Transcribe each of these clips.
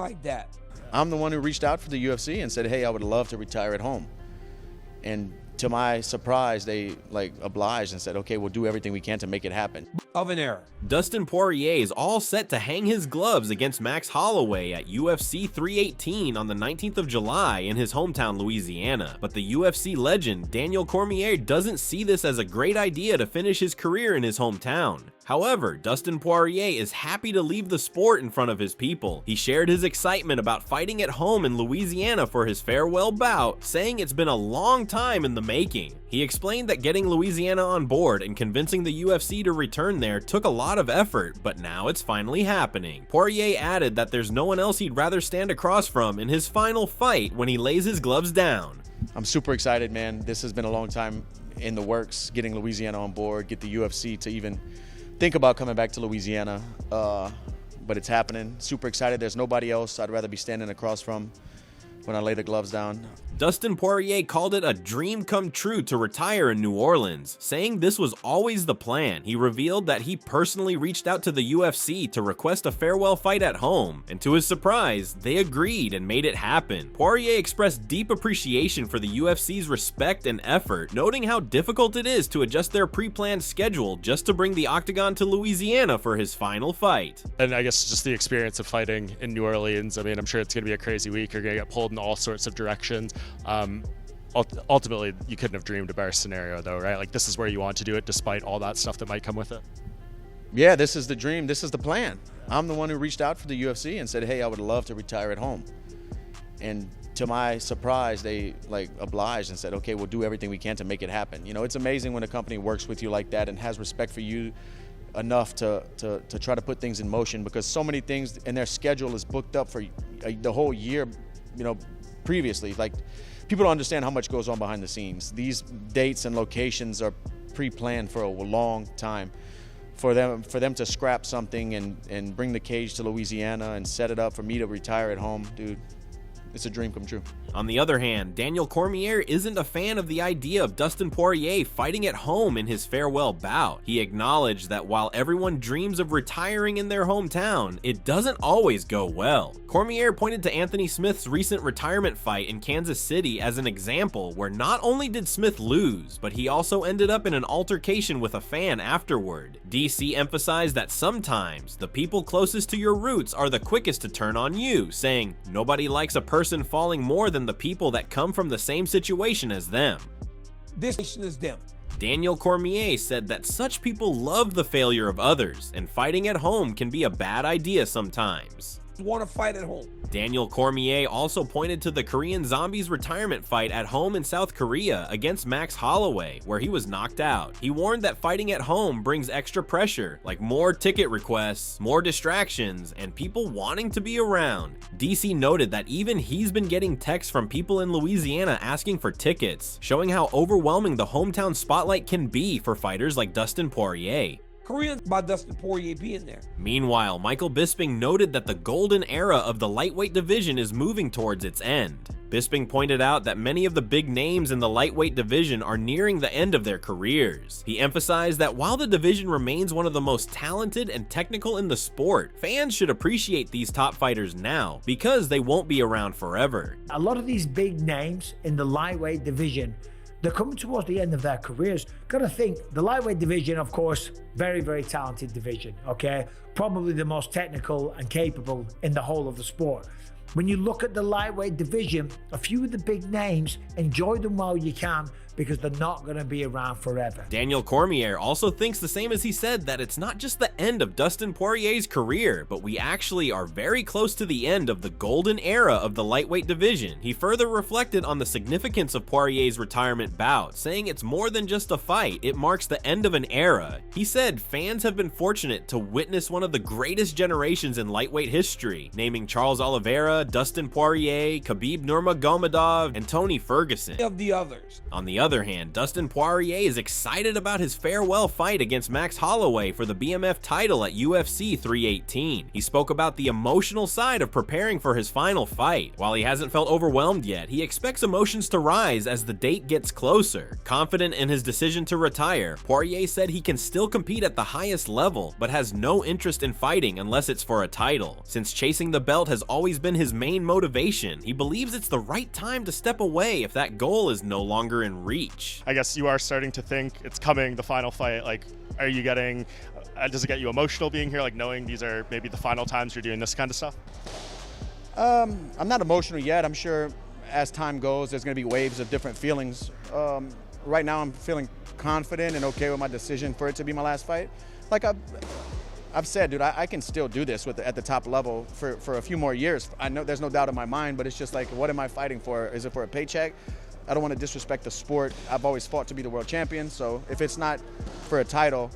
like that. I'm the one who reached out for the UFC and said, hey, I would love to retire at home. And to my surprise, they obliged and said, okay, we'll do everything we can to make it happen. Of an era. Dustin Poirier is all set to hang his gloves against Max Holloway at UFC 318 on the 19th of July in his hometown, Louisiana. But the UFC legend Daniel Cormier doesn't see this as a great idea to finish his career in his hometown. However, Dustin Poirier is happy to leave the sport in front of his people. He shared his excitement about fighting at home in Louisiana for his farewell bout, saying it's been a long time in the making. He explained that getting Louisiana on board and convincing the UFC to return there took a lot of effort, but now it's finally happening. Poirier added that there's no one else he'd rather stand across from in his final fight when he lays his gloves down. I'm super excited, man. This has been a long time in the works, getting Louisiana on board, get the UFC to even think about coming back to Louisiana, but it's happening. Super excited. There's nobody else I'd rather be standing across from when I lay the gloves down. Dustin Poirier called it a dream come true to retire in New Orleans, saying this was always the plan. He revealed that he personally reached out to the UFC to request a farewell fight at home, and to his surprise, they agreed and made it happen. Poirier expressed deep appreciation for the UFC's respect and effort, noting how difficult it is to adjust their pre-planned schedule just to bring the Octagon to Louisiana for his final fight. And I guess just the experience of fighting in New Orleans, I mean, I'm sure it's going to be a crazy week. You're going to get pulled in all sorts of directions. Ultimately, you couldn't have dreamed a better scenario, though, right? Like, this is where you want to do it, despite all that stuff that might come with it. Yeah, this is the dream. This is the plan. I'm the one who reached out for the UFC and said, hey, I would love to retire at home. And to my surprise, they obliged and said, okay, we'll do everything we can to make it happen. You know, it's amazing when a company works with you like that and has respect for you enough to try to put things in motion, because so many things in their schedule is booked up for the whole year, you know, previously. Like, people don't understand how much goes on behind the scenes. These dates and locations are pre-planned for a long time. For them to scrap something and bring the cage to Louisiana and set it up for me to retire at home, dude, it's a dream come true. On the other hand, Daniel Cormier isn't a fan of the idea of Dustin Poirier fighting at home in his farewell bout. He acknowledged that while everyone dreams of retiring in their hometown, it doesn't always go well. Cormier pointed to Anthony Smith's recent retirement fight in Kansas City as an example where not only did Smith lose, but he also ended up in an altercation with a fan afterward. DC emphasized that sometimes the people closest to your roots are the quickest to turn on you, saying, "Nobody likes a person falling more than the people that come from the same situation as them." This is them. Daniel Cormier said that such people love the failure of others, and fighting at home can be a bad idea sometimes. Want to fight at home. Daniel Cormier also pointed to the Korean Zombie's retirement fight at home in South Korea against Max Holloway, where he was knocked out. He warned that fighting at home brings extra pressure, like more ticket requests, more distractions, and people wanting to be around. DC noted that even he's been getting texts from people in Louisiana asking for tickets, showing how overwhelming the hometown spotlight can be for fighters like Dustin Poirier. Korean by Dustin Poirier being there. Meanwhile, Michael Bisping noted that the golden era of the lightweight division is moving towards its end. Bisping pointed out that many of the big names in the lightweight division are nearing the end of their careers. He emphasized that while the division remains one of the most talented and technical in the sport, fans should appreciate these top fighters now because they won't be around forever. A lot of these big names in the lightweight division, they're coming towards the end of their careers. Gotta think, the lightweight division, of course, very, very talented division, okay? Probably the most technical and capable in the whole of the sport. When you look at the lightweight division, a few of the big names, enjoy them while you can, because they're not going to be around forever. Daniel Cormier also thinks the same as he said, that it's not just the end of Dustin Poirier's career, but we actually are very close to the end of the golden era of the lightweight division. He further reflected on the significance of Poirier's retirement bout, saying it's more than just a fight, it marks the end of an era. He said fans have been fortunate to witness one of the greatest generations in lightweight history, naming Charles Oliveira, Chandler, Dustin Poirier, Khabib Nurmagomedov, and Tony Ferguson. Of the others. On the other hand, Dustin Poirier is excited about his farewell fight against Max Holloway for the BMF title at UFC 318. He spoke about the emotional side of preparing for his final fight. While he hasn't felt overwhelmed yet, he expects emotions to rise as the date gets closer. Confident in his decision to retire, Poirier said he can still compete at the highest level, but has no interest in fighting unless it's for a title. Since chasing the belt has always been his main motivation, he believes it's the right time to step away if that goal is no longer in reach. I guess you are starting to think it's coming, the final fight. Like, are you getting, does it get you emotional being here, like knowing these are maybe the final times you're doing this kind of stuff? I'm not emotional yet. I'm sure as time goes, there's going to be waves of different feelings. Right now, I'm feeling confident and okay with my decision for it to be my last fight. Like I've said, dude, I can still do this at the top level for a few more years. I know there's no doubt in my mind, but it's just like, what am I fighting for? Is it for a paycheck? I don't want to disrespect the sport. I've always fought to be the world champion, so if it's not for a title,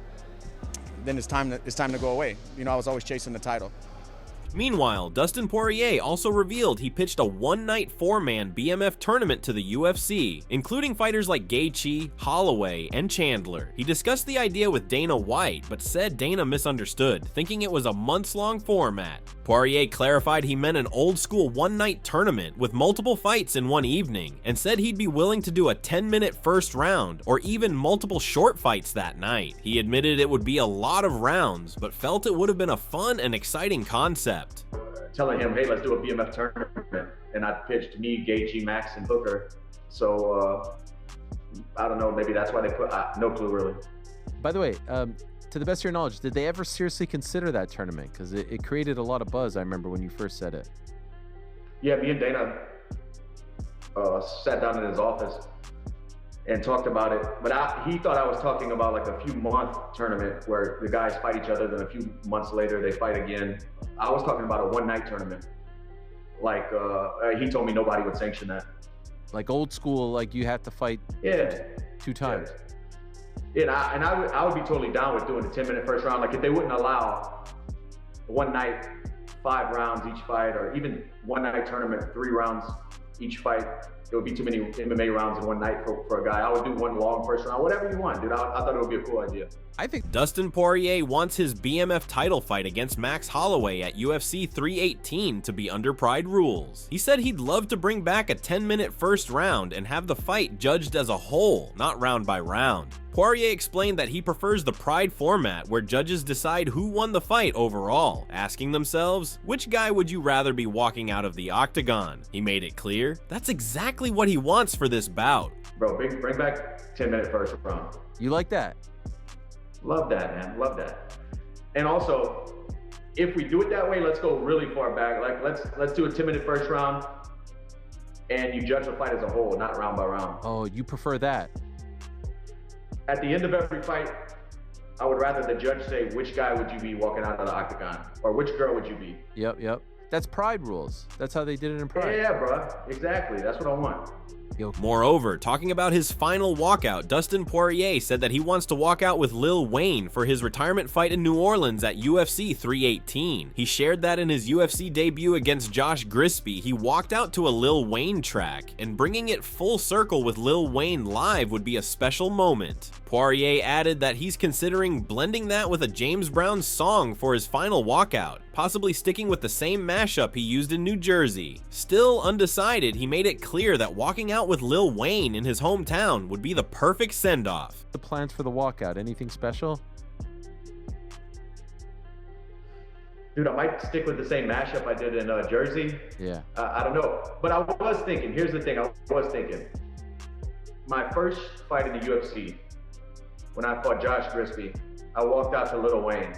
then it's time to go away. You know, I was always chasing the title. Meanwhile, Dustin Poirier also revealed he pitched a one-night four-man BMF tournament to the UFC, including fighters like Gaethje, Holloway, and Chandler. He discussed the idea with Dana White, but said Dana misunderstood, thinking it was a months-long format. Poirier clarified he meant an old-school one-night tournament with multiple fights in one evening, and said he'd be willing to do a 10-minute first round, or even multiple short fights that night. He admitted it would be a lot of rounds, but felt it would have been a fun and exciting concept. Telling him, hey, let's do a BMF tournament. And I pitched me, Gaethje, Max, and Booker. So, I don't know, maybe that's why they put, no clue really. By the way, to the best of your knowledge, did they ever seriously consider that tournament? Because it created a lot of buzz, I remember, when you first said it. Yeah, me and Dana sat down in his office and talked about it. But he thought I was talking about like a few month tournament where the guys fight each other, then a few months later they fight again. I was talking about a one-night tournament. Like, he told me nobody would sanction that. Like old school, like you have to fight two times. Yeah, and I would be totally down with doing a 10-minute first round. Like if they wouldn't allow one night, 5 rounds each fight, or even one-night tournament, 3 rounds each fight, it would be too many MMA rounds in one night for a guy. I would do one long first round, whatever you want, dude. I thought it would be a cool idea. I think Dustin Poirier wants his BMF title fight against Max Holloway at UFC 318 to be under Pride rules. He said he'd love to bring back a 10-minute first round and have the fight judged as a whole, not round by round. Poirier explained that he prefers the Pride format where judges decide who won the fight overall, asking themselves, which guy would you rather be walking out of the octagon? He made it clear that's exactly what he wants for this bout. Bro, bring back 10-minute first round. You like that? Love that, man. Love that. And also, if we do it that way, let's go really far back. Like let's do a 10-minute first round, and you judge the fight as a whole, not round by round. Oh, you prefer that? At the end of every fight, I would rather the judge say, which guy would you be walking out of the octagon? Or which girl would you be? Yep. That's Pride rules. That's how they did it in Pride. Yeah, bro. Exactly. That's what I want. Moreover, talking about his final walkout, Dustin Poirier said that he wants to walk out with Lil Wayne for his retirement fight in New Orleans at UFC 318. He shared that in his UFC debut against Josh Grisby, he walked out to a Lil Wayne track, and bringing it full circle with Lil Wayne live would be a special moment. Poirier added that he's considering blending that with a James Brown song for his final walkout, possibly sticking with the same mashup he used in New Jersey. Still undecided, he made it clear that walking out with Lil Wayne in his hometown would be the perfect send-off. The plans for the walkout, anything special? Dude, I might stick with the same mashup I did in Jersey. Yeah. I don't know. But I was thinking, here's the thing, my first fight in the UFC, when I fought Josh Grisby, I walked out to Lil Wayne.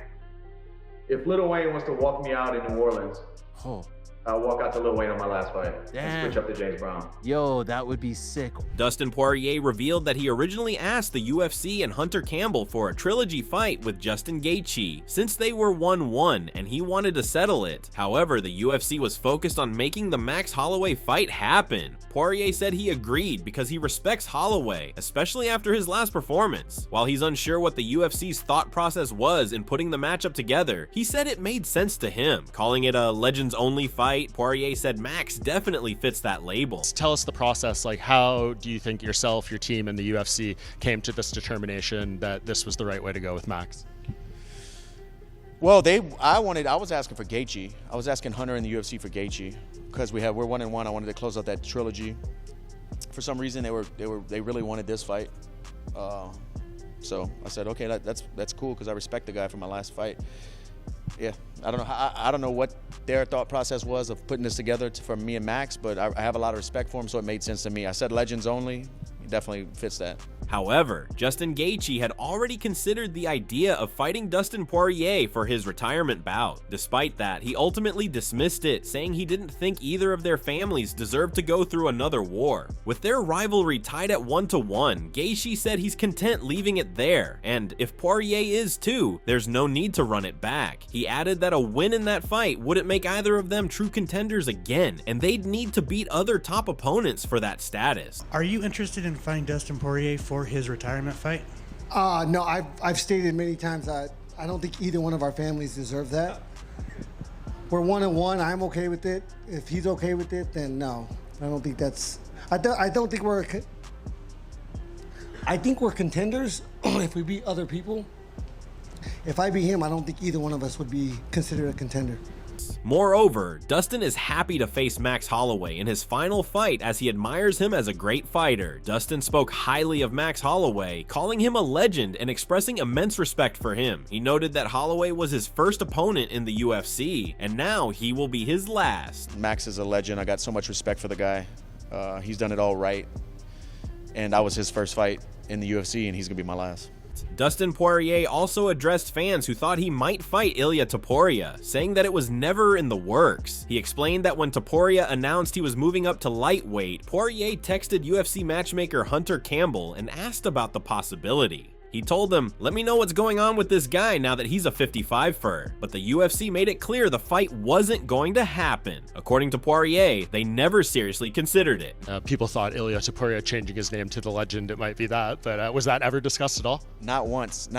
If Lil Wayne wants to walk me out in New Orleans, I'll walk out to Lil Wayne on my last fight and switch up to James Brown. Yo, that would be sick. Dustin Poirier revealed that he originally asked the UFC and Hunter Campbell for a trilogy fight with Justin Gaethje, since they were 1-1 and he wanted to settle it. However, the UFC was focused on making the Max Holloway fight happen. Poirier said he agreed because he respects Holloway, especially after his last performance. While he's unsure what the UFC's thought process was in putting the matchup together, he said it made sense to him, calling it a legends-only fight fight, Poirier said Max definitely fits that label. Tell us the process. Like, how do you think yourself, your team, and the UFC came to this determination that this was the right way to go with Max? Well, I was asking for Gaethje. I was asking Hunter in the UFC for Gaethje because we're 1-1. I wanted to close out that trilogy. For some reason, they really wanted this fight. So I said, okay, that's cool because I respect the guy from my last fight. Yeah, I don't know what their thought process was of putting this together for me and Max, but I have a lot of respect for him, so it made sense to me. I said legends only. He definitely fits that. However, Justin Gaethje had already considered the idea of fighting Dustin Poirier for his retirement bout. Despite that, he ultimately dismissed it, saying he didn't think either of their families deserved to go through another war. With their rivalry tied at 1-1, Gaethje said he's content leaving it there, and if Poirier is too, there's no need to run it back. He added that a win in that fight wouldn't make either of them true contenders again, and they'd need to beat other top opponents for that status. Are you interested in fighting Dustin Poirier for his retirement fight? No, I've stated many times that I don't think either one of our families deserve that. We're 1-1. I'm okay with it. If he's okay with it, then no. I don't think that's. I don't think we're. I think we're contenders if we beat other people. If I beat him, I don't think either one of us would be considered a contender. Moreover, Dustin is happy to face Max Holloway in his final fight as he admires him as a great fighter. Dustin spoke highly of Max Holloway, calling him a legend and expressing immense respect for him. He noted that Holloway was his first opponent in the UFC, and now he will be his last. Max is a legend. I got so much respect for the guy. He's done it all right, and I was his first fight in the UFC, and he's gonna be my last. Dustin Poirier also addressed fans who thought he might fight Ilia Topuria, saying that it was never in the works. He explained that when Topuria announced he was moving up to lightweight, Poirier texted UFC matchmaker Hunter Campbell and asked about the possibility. He told them, "Let me know what's going on with this guy now that he's a 55-fer." But the UFC made it clear the fight wasn't going to happen. According to Poirier, they never seriously considered it. People thought Ilia Topuria changing his name to the legend, it might be that, but was that ever discussed at all? Not once.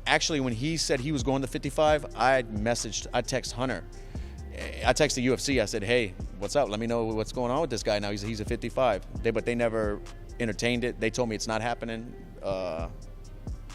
Actually, when he said he was going to 55, I texted Hunter. I texted the UFC. I said, "Hey, what's up? Let me know what's going on with this guy now. He's a 55." But they never entertained it. They told me it's not happening.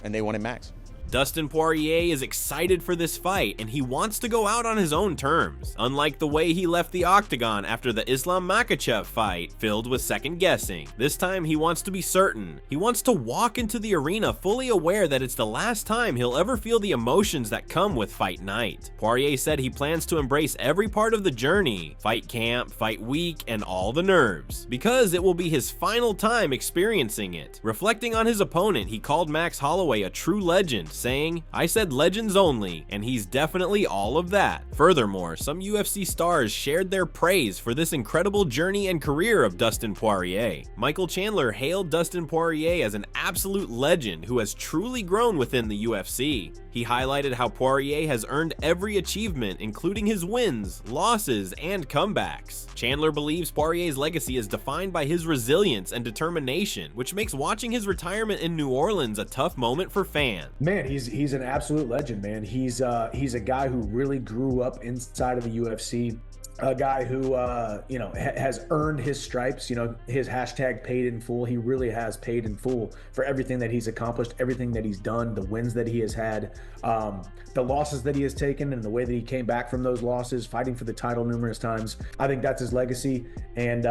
And they wanted Max. Dustin Poirier is excited for this fight, and he wants to go out on his own terms, unlike the way he left the octagon after the Islam Makhachev fight, filled with second guessing. This time he wants to be certain. He wants to walk into the arena fully aware that it's the last time he'll ever feel the emotions that come with fight night. Poirier said he plans to embrace every part of the journey, fight camp, fight week, and all the nerves, because it will be his final time experiencing it. Reflecting on his opponent, he called Max Holloway a true legend, saying, "I said legends only, and he's definitely all of that." Furthermore, some UFC stars shared their praise for this incredible journey and career of Dustin Poirier. Michael Chandler hailed Dustin Poirier as an absolute legend who has truly grown within the UFC. He highlighted how Poirier has earned every achievement, including his wins, losses, and comebacks. Chandler believes Poirier's legacy is defined by his resilience and determination, which makes watching his retirement in New Orleans a tough moment for fans. Man, he's an absolute legend, man. He's a guy who really grew up inside of the UFC. A guy who, has earned his stripes, his hashtag paid in full. He really has paid in full for everything that he's accomplished, everything that he's done, the wins that he has had, the losses that he has taken, and the way that he came back from those losses, fighting for the title numerous times. I think that's his legacy, and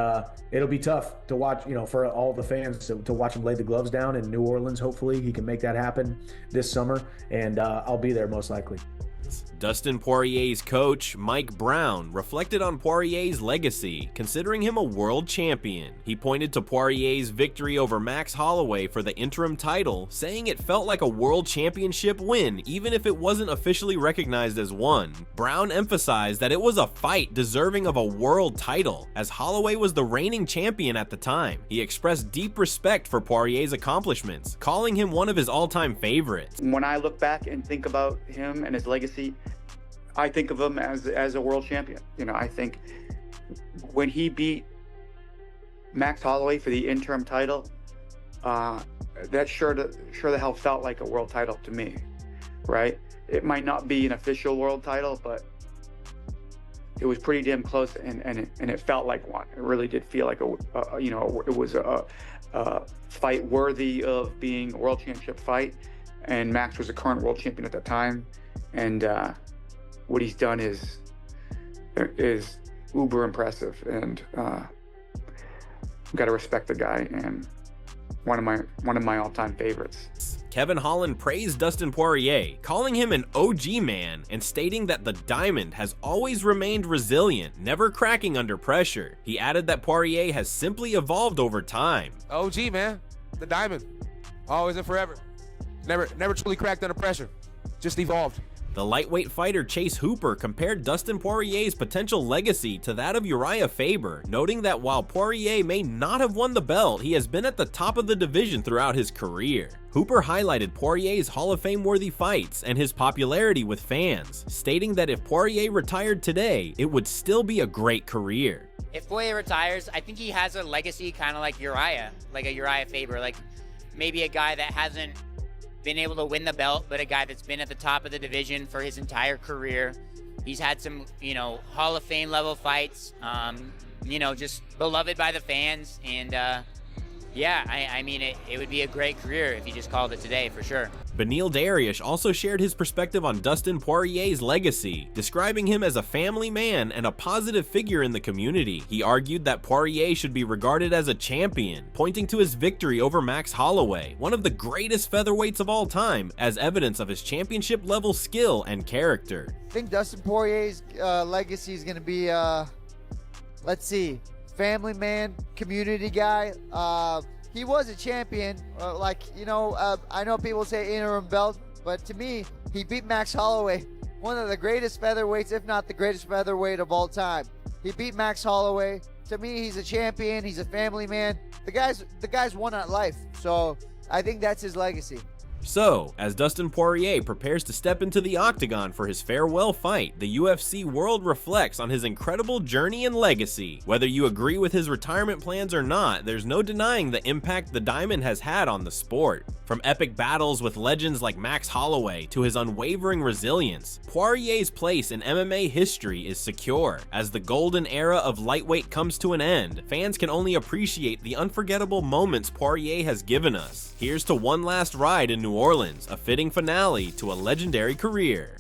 it'll be tough to watch, for all the fans to watch him lay the gloves down in New Orleans. Hopefully he can make that happen this summer, and I'll be there most likely. Dustin Poirier's coach, Mike Brown, reflected on Poirier's legacy, considering him a world champion. He pointed to Poirier's victory over Max Holloway for the interim title, saying it felt like a world championship win, even if it wasn't officially recognized as one. Brown emphasized that it was a fight deserving of a world title, as Holloway was the reigning champion at the time. He expressed deep respect for Poirier's accomplishments, calling him one of his all-time favorites. When I look back and think about him and his legacy, I think of him as a world champion. I think when he beat Max Holloway for the interim title, that sure the hell felt like a world title to me, right? It might not be an official world title, but it was pretty damn close, and it felt like one. It really did feel like it was a fight worthy of being a world championship fight. And Max was a current world champion at that time, and what he's done is uber impressive, and got to respect the guy, and one of my all-time favorites. Kevin Holland praised Dustin Poirier, calling him an OG man and stating that the Diamond has always remained resilient, never cracking under pressure. He added that Poirier has simply evolved over time. OG, man. The Diamond. Always and forever. Never truly cracked under pressure. Just evolved. The lightweight fighter Chase Hooper compared Dustin Poirier's potential legacy to that of Uriah Faber, noting that while Poirier may not have won the belt, he has been at the top of the division throughout his career. Hooper highlighted Poirier's Hall of Fame-worthy fights and his popularity with fans, stating that if Poirier retired today, it would still be a great career. If Poirier retires, I think he has a legacy kind of like Uriah, like a Uriah Faber, like maybe a guy that hasn't been able to win the belt, but a guy that's been at the top of the division for his entire career. He's had some, Hall of Fame level fights, just beloved by the fans. And I mean, it would be a great career if he just called it today, for sure. Beneil Dariush also shared his perspective on Dustin Poirier's legacy, describing him as a family man and a positive figure in the community. He argued that Poirier should be regarded as a champion, pointing to his victory over Max Holloway, one of the greatest featherweights of all time, as evidence of his championship-level skill and character. I think Dustin Poirier's legacy is going to be, family man, community guy. He was a champion, I know people say interim belt, but to me, he beat Max Holloway, one of the greatest featherweights, if not the greatest featherweight of all time. He beat Max Holloway. To me, he's a champion. He's a family man. The guy's won at life, so I think that's his legacy. So, as Dustin Poirier prepares to step into the octagon for his farewell fight, the UFC world reflects on his incredible journey and legacy. Whether you agree with his retirement plans or not, there's no denying the impact the Diamond has had on the sport. From epic battles with legends like Max Holloway to his unwavering resilience, Poirier's place in MMA history is secure. As the golden era of lightweight comes to an end, fans can only appreciate the unforgettable moments Poirier has given us. Here's to one last ride in New Orleans, a fitting finale to a legendary career.